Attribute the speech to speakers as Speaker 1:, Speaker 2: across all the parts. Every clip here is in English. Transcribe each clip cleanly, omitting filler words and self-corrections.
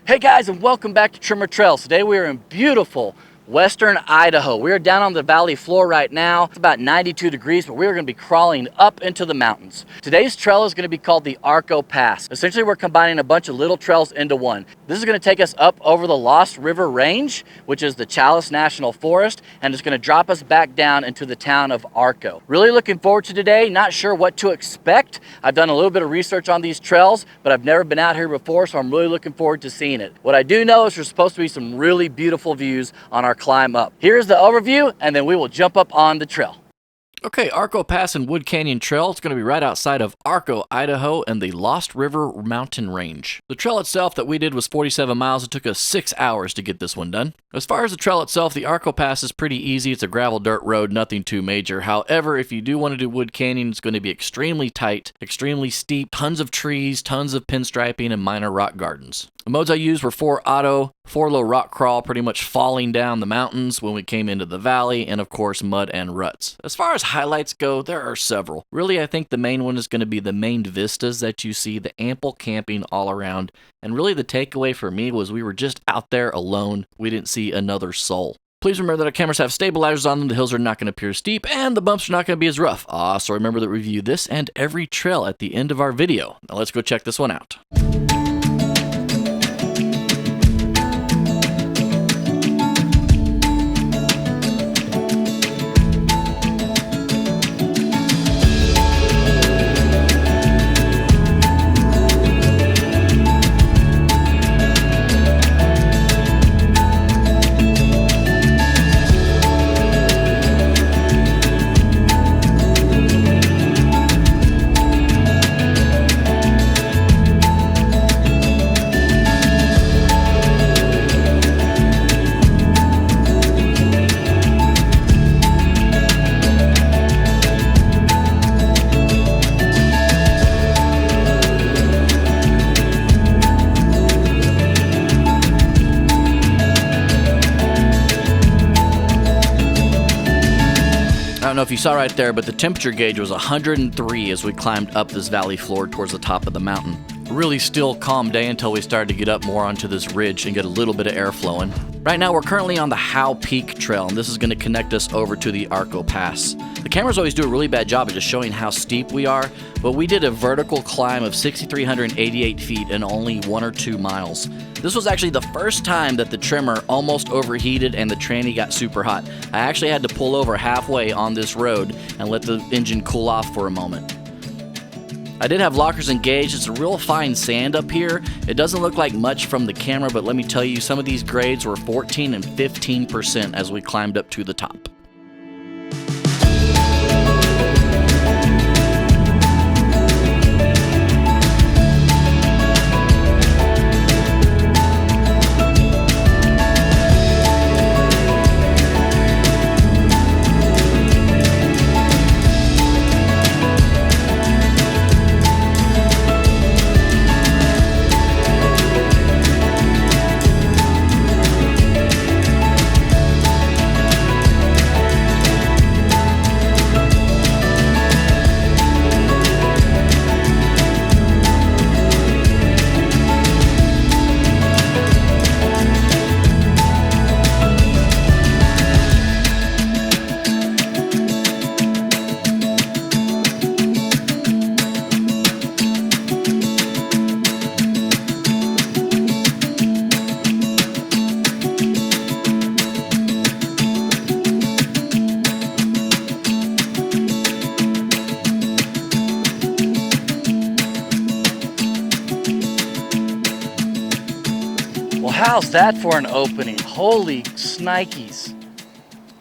Speaker 1: Hey guys, and welcome back to Tremor Trails. Today we are in beautiful western Idaho. We are down on the valley floor right now. It's about 92 degrees, but we are going to be crawling up into the mountains. Today's trail is going to be called the Arco Pass. Essentially, we're combining a bunch of little trails into one. This is going to take us up over the Lost River Range, which is the Chalice National Forest, and it's going to drop us back down into the town of Arco. Really looking forward to today. Not sure what to expect. I've done a little bit of research on these trails, but I've never been out here before, so I'm really looking forward to seeing it. What I do know is there's supposed to be some really beautiful views on our climb up. Here's the overview, and then we will jump up on the trail.
Speaker 2: Okay, Arco Pass and Wood Canyon Trail. It's going to be right outside of Arco, Idaho, and the Lost River Mountain Range. The trail itself that we did was 47 miles. It took us 6 hours to get this one done. As far as the trail itself, the Arco Pass is pretty easy. It's a gravel dirt road, nothing too major. However, if you do want to do Wood Canyon, it's going to be extremely tight, extremely steep, tons of trees, tons of pinstriping, and minor rock gardens. The modes I used were 4 auto, 4 low rock crawl, pretty much falling down the mountains when we came into the valley, and of course mud and ruts. As far as highlights go, there are several. Really, I think the main one is going to be the main vistas that you see, the ample camping all around, and really the takeaway for me was we were just out there alone. We didn't see another soul. Please remember that our cameras have stabilizers on them, the hills are not going to appear steep, and the bumps are not going to be as rough. So remember that we review this and every trail at the end of our video. Now let's go check this one out. I don't know if you saw right there, but the temperature gauge was 103 as we climbed up this valley floor towards the top of the mountain. Really still calm day until we started to get up more onto this ridge and get a little bit of air flowing. Right now we're currently on the Howe Peak Trail, and this is going to connect us over to the Arco Pass. The cameras always do a really bad job of just showing how steep we are, but we did a vertical climb of 6,388 feet in only 1 or 2 miles. This was actually the first time that the Tremor almost overheated and the tranny got super hot. I actually had to pull over halfway on this road and let the engine cool off for a moment. I did have lockers engaged. It's a real fine sand up here. It doesn't look like much from the camera, but let me tell you, some of these grades were 14 and 15% as we climbed up to the top.
Speaker 1: How's that for an opening? Holy snikes.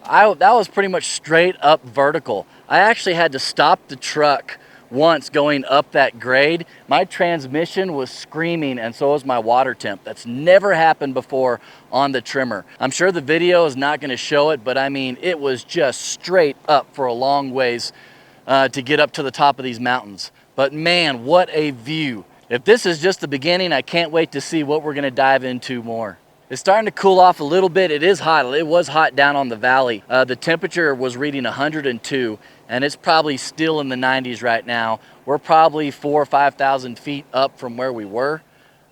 Speaker 1: That was pretty much straight up vertical. I actually had to stop the truck once going up that grade. My transmission was screaming, and so was my water temp. That's never happened before on the Tremor. I'm sure the video is not going to show it, but I mean, it was just straight up for a long ways to get up to the top of these mountains. But man, what a view. If this is just the beginning, I can't wait to see what we're going to dive into more. It's starting to cool off a little bit. It is hot. It was hot down on the valley. The temperature was reading 102, and it's probably still in the 90s right now. We're probably 4,000 or 5,000 feet up from where we were.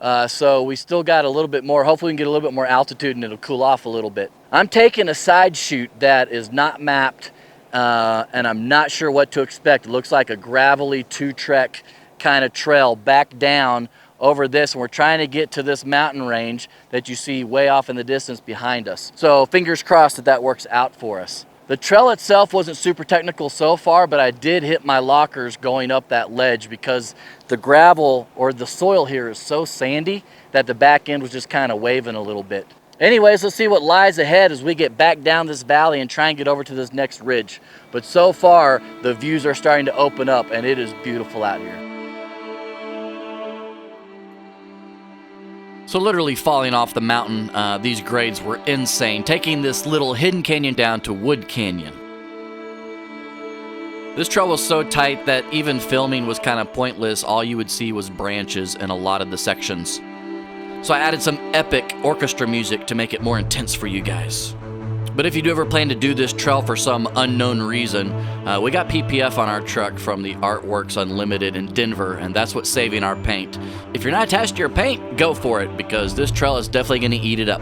Speaker 1: So we still got a little bit more. Hopefully we can get a little bit more altitude and it'll cool off a little bit. I'm taking a side chute that is not mapped, and I'm not sure what to expect. It looks like a gravelly two-trek kind of trail back down over this, and we're trying to get to this mountain range that you see way off in the distance behind us. So fingers crossed that that works out for us. The trail itself wasn't super technical so far, but I did hit my lockers going up that ledge because the gravel or the soil here is so sandy that the back end was just kind of waving a little bit. Anyways, let's see what lies ahead as we get back down this valley and try and get over to this next ridge. But so far, the views are starting to open up and it is beautiful out here.
Speaker 2: So literally falling off the mountain, these grades were insane, taking this little hidden canyon down to Wood Canyon. This trail was so tight that even filming was kind of pointless. All you would see was branches in a lot of the sections. So I added some epic orchestra music to make it more intense for you guys. But if you do ever plan to do this trail for some unknown reason, we got PPF on our truck from the Artworks Unlimited in Denver, and that's what's saving our paint. If you're not attached to your paint, go for it, because this trail is definitely going to eat it up.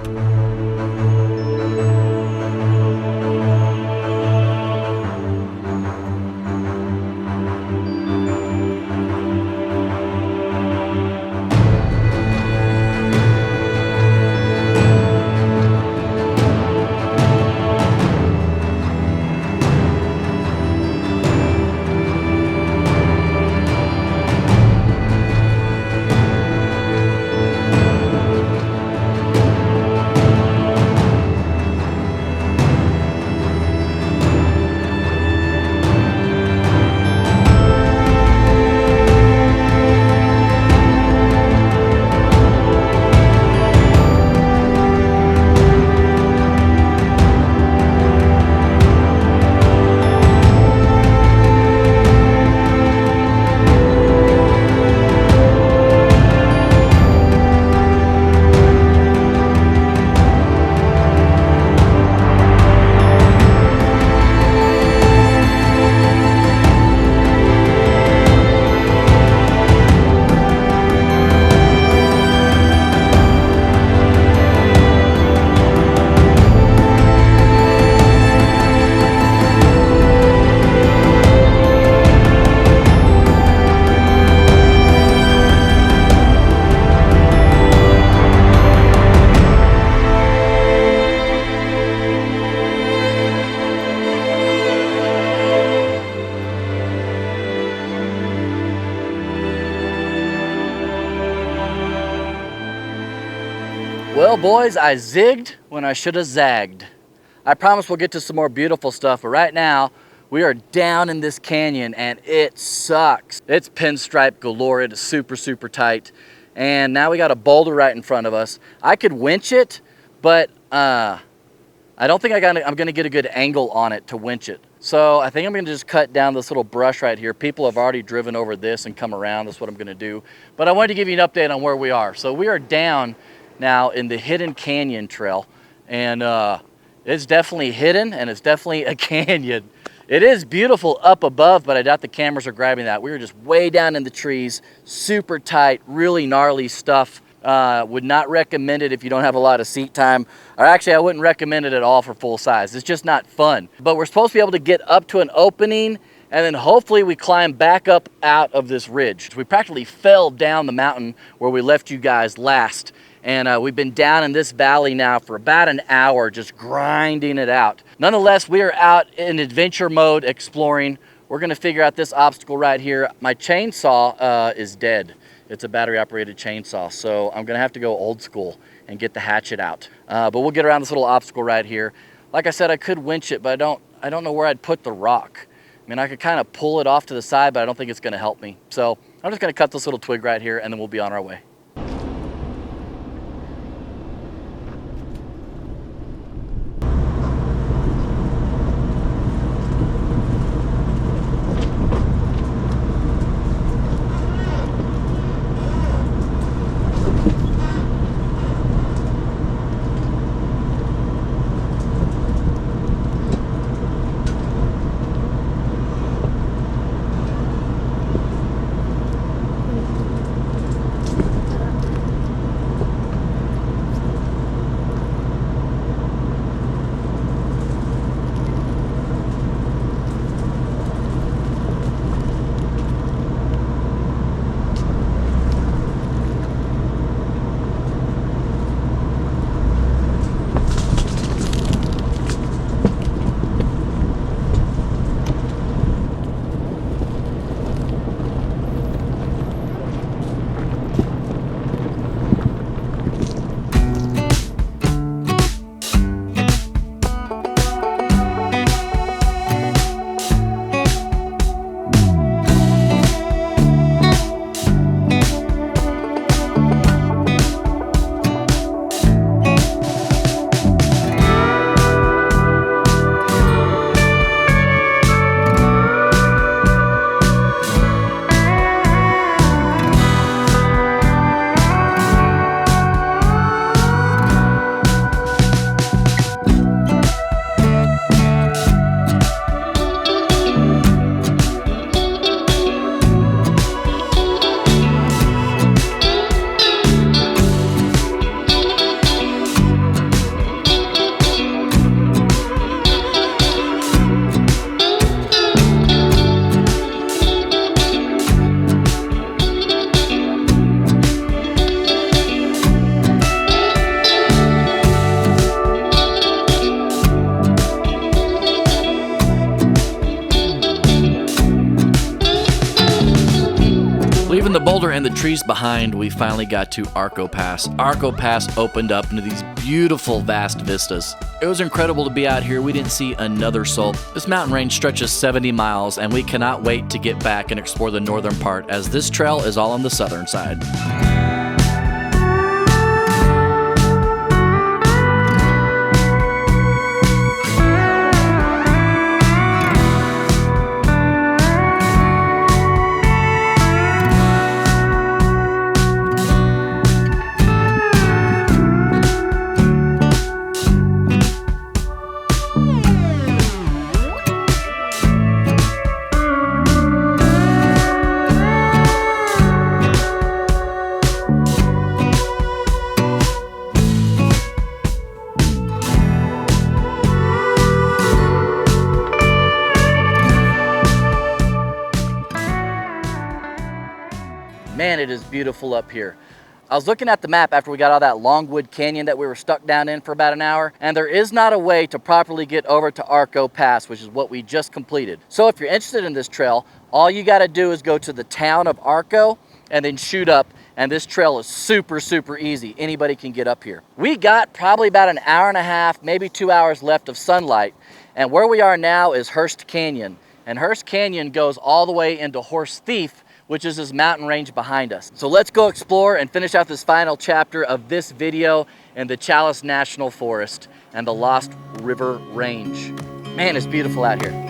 Speaker 1: Well, boys, I zigged when I should have zagged. I promise we'll get to some more beautiful stuff, but right now, we are down in this canyon and it sucks. It's pinstripe galore. It is super, super tight. And now we got a boulder right in front of us. I could winch it, but I don't think I'm gonna get a good angle on it to winch it. So I think I'm gonna just cut down this little brush right here. People have already driven over this and come around. That's what I'm gonna do. But I wanted to give you an update on where we are. So we are down now in the Hidden Canyon Trail, and it's definitely hidden and it's definitely a canyon. It is beautiful up above, but I doubt the cameras are grabbing that. We were just way down in the trees, super tight, really gnarly stuff. Would not recommend it if you don't have a lot of seat time, or actually I wouldn't recommend it at all for full size. It's just not fun. But we're supposed to be able to get up to an opening, and then hopefully we climb back up out of this ridge. We practically fell down the mountain where we left you guys last. And we've been down in this valley now for about an hour, just grinding it out. Nonetheless, we are out in adventure mode exploring. We're gonna figure out this obstacle right here. My chainsaw is dead. It's a battery operated chainsaw. So I'm gonna have to go old school and get the hatchet out. But we'll get around this little obstacle right here. Like I said, I could winch it, but I don't know where I'd put the rock. I mean, I could kind of pull it off to the side, but I don't think it's gonna help me. So I'm just gonna cut this little twig right here and then we'll be on our way.
Speaker 2: Leaving the boulder and the trees behind, we finally got to Arco Pass. Arco Pass opened up into these beautiful, vast vistas. It was incredible to be out here. We didn't see another soul. This mountain range stretches 70 miles, and we cannot wait to get back and explore the northern part, as this trail is all on the southern side.
Speaker 1: Man, it is beautiful up here. I was looking at the map after we got out of that Longwood Canyon that we were stuck down in for about an hour, and there is not a way to properly get over to Arco Pass, which is what we just completed. So if you're interested in this trail, all you got to do is go to the town of Arco and then shoot up, and this trail is super, super easy. Anybody can get up here. We got probably about an hour and a half, maybe 2 hours left of sunlight, and where we are now is Hearst Canyon, and Hearst Canyon goes all the way into Horse Thief, which is this mountain range behind us. So let's go explore and finish out this final chapter of this video in the Chalice National Forest and the Lost River Range. Man, it's beautiful out here.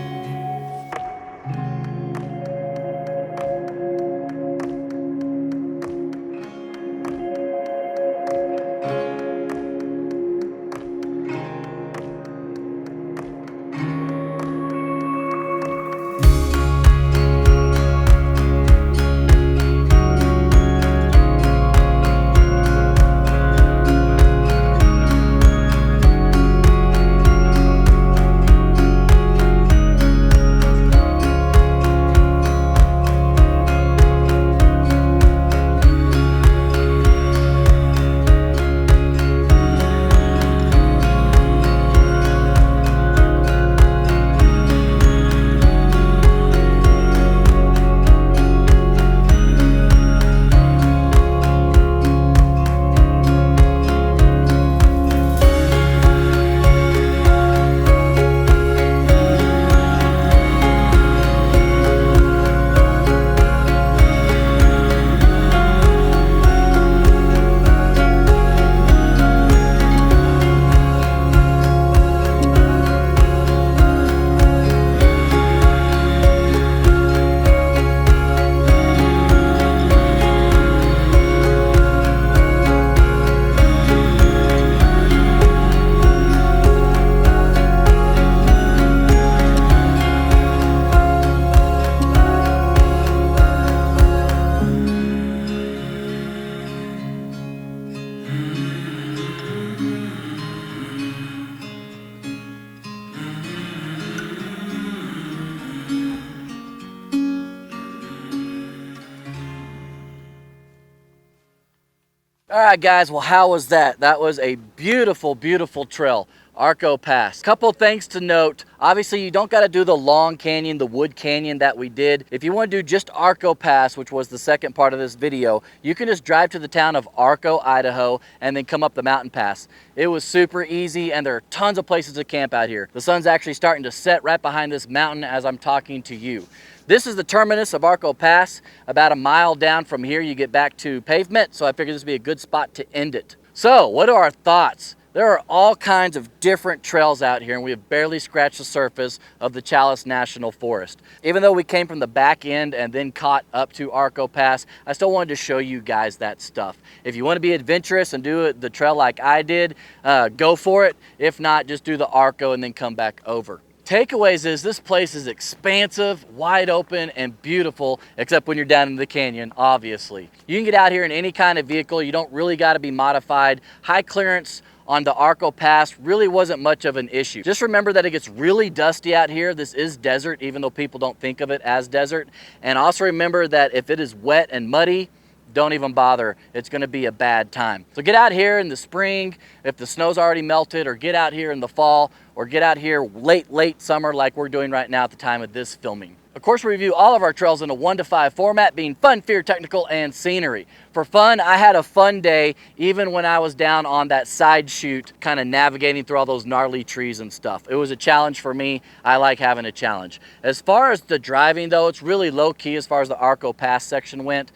Speaker 1: All right, guys, well, how was that? That was a beautiful, beautiful trail, Arco Pass. Couple things to note. Obviously, you don't got to do the long canyon, the wood canyon that we did. If you want to do just Arco Pass, which was the second part of this video, you can just drive to the town of Arco, Idaho, and then come up the mountain pass. It was super easy, and there are tons of places to camp out here. The sun's actually starting to set right behind this mountain as I'm talking to you. This is the terminus of Arco Pass. About a mile down from here, you get back to pavement, so I figured this would be a good spot to end it. So, what are our thoughts? There are all kinds of different trails out here, and we have barely scratched the surface of the Chalice National Forest. Even though we came from the back end and then caught up to Arco Pass, I still wanted to show you guys that stuff. If you want to be adventurous and do the trail like I did, go for it. If not, just do the Arco and then come back over. Takeaways is this place is expansive, wide open, and beautiful, except when you're down in the canyon, obviously. You can get out here in any kind of vehicle. You don't really got to be modified. High clearance on the Arco Pass really wasn't much of an issue. Just remember that it gets really dusty out here. This is desert, even though people don't think of it as desert. And also remember that if it is wet and muddy, don't even bother. It's going to be a bad time. So get out here in the spring if the snow's already melted, or get out here in the fall, or get out here late summer like we're doing right now at the time of this filming. Of course, we review all of our trails in a 1 to 5 format, being fun, fear, technical, and scenery. For fun, I had a fun day even when I was down on that side chute, kind of navigating through all those gnarly trees and stuff. It was a challenge for me. I like having a challenge. As far as the driving though, it's really low key as far as the Arco Pass section went.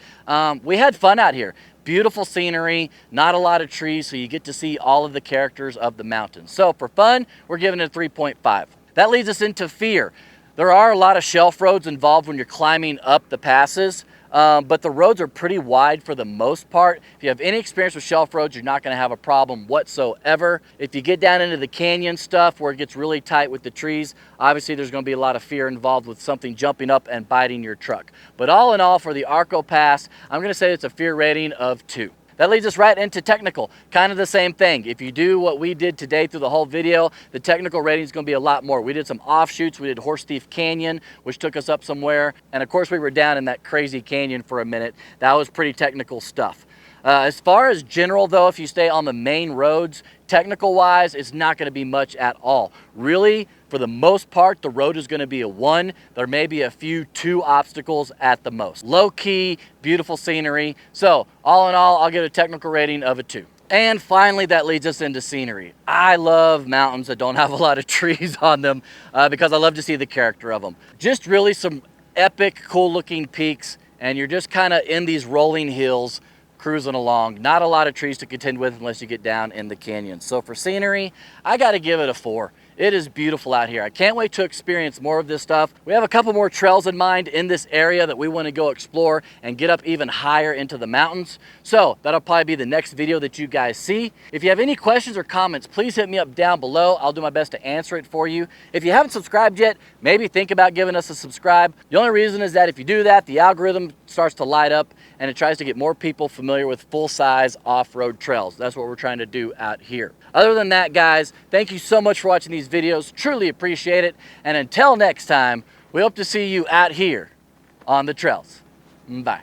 Speaker 1: We had fun out here. Beautiful scenery, not a lot of trees, so you get to see all of the characters of the mountains. So for fun, we're giving it a 3.5. That leads us into fear. There are a lot of shelf roads involved when you're climbing up the passes, but the roads are pretty wide for the most part. If you have any experience with shelf roads, you're not going to have a problem whatsoever. If you get down into the canyon stuff where it gets really tight with the trees, obviously there's going to be a lot of fear involved with something jumping up and biting your truck. But all in all, for the Arco Pass, I'm going to say it's a fear rating of 2. That leads us right into technical. Kind of the same thing. If you do what we did today through the whole video, the technical rating is going to be a lot more. We did some offshoots. We did Horse Thief Canyon, which took us up somewhere. And of course, we were down in that crazy canyon for a minute. That was pretty technical stuff. As far as general though, if you stay on the main roads, technical wise, it's not going to be much at all. Really, for the most part, the road is going to be a 1. There may be a few 2 obstacles at the most. Low key, beautiful scenery. So all in all, I'll give it a technical rating of a 2. And finally, that leads us into scenery. I love mountains that don't have a lot of trees on them because I love to see the character of them. Just really some epic, cool looking peaks, and you're just kind of in these rolling hills cruising along. Not a lot of trees to contend with unless you get down in the canyons. So for scenery, I got to give it a 4. It is beautiful out here. I can't wait to experience more of this stuff. We have a couple more trails in mind in this area that we want to go explore and get up even higher into the mountains. So that'll probably be the next video that you guys see. If you have any questions or comments, please hit me up down below. I'll do my best to answer it for you. If you haven't subscribed yet, maybe think about giving us a subscribe. The only reason is that if you do that, the algorithm starts to light up and it tries to get more people familiar with full-size off-road trails. That's what we're trying to do out here. Other than that, guys, thank you so much for watching these videos. Truly appreciate it. And until next time, we hope to see you out here on the trails. Bye.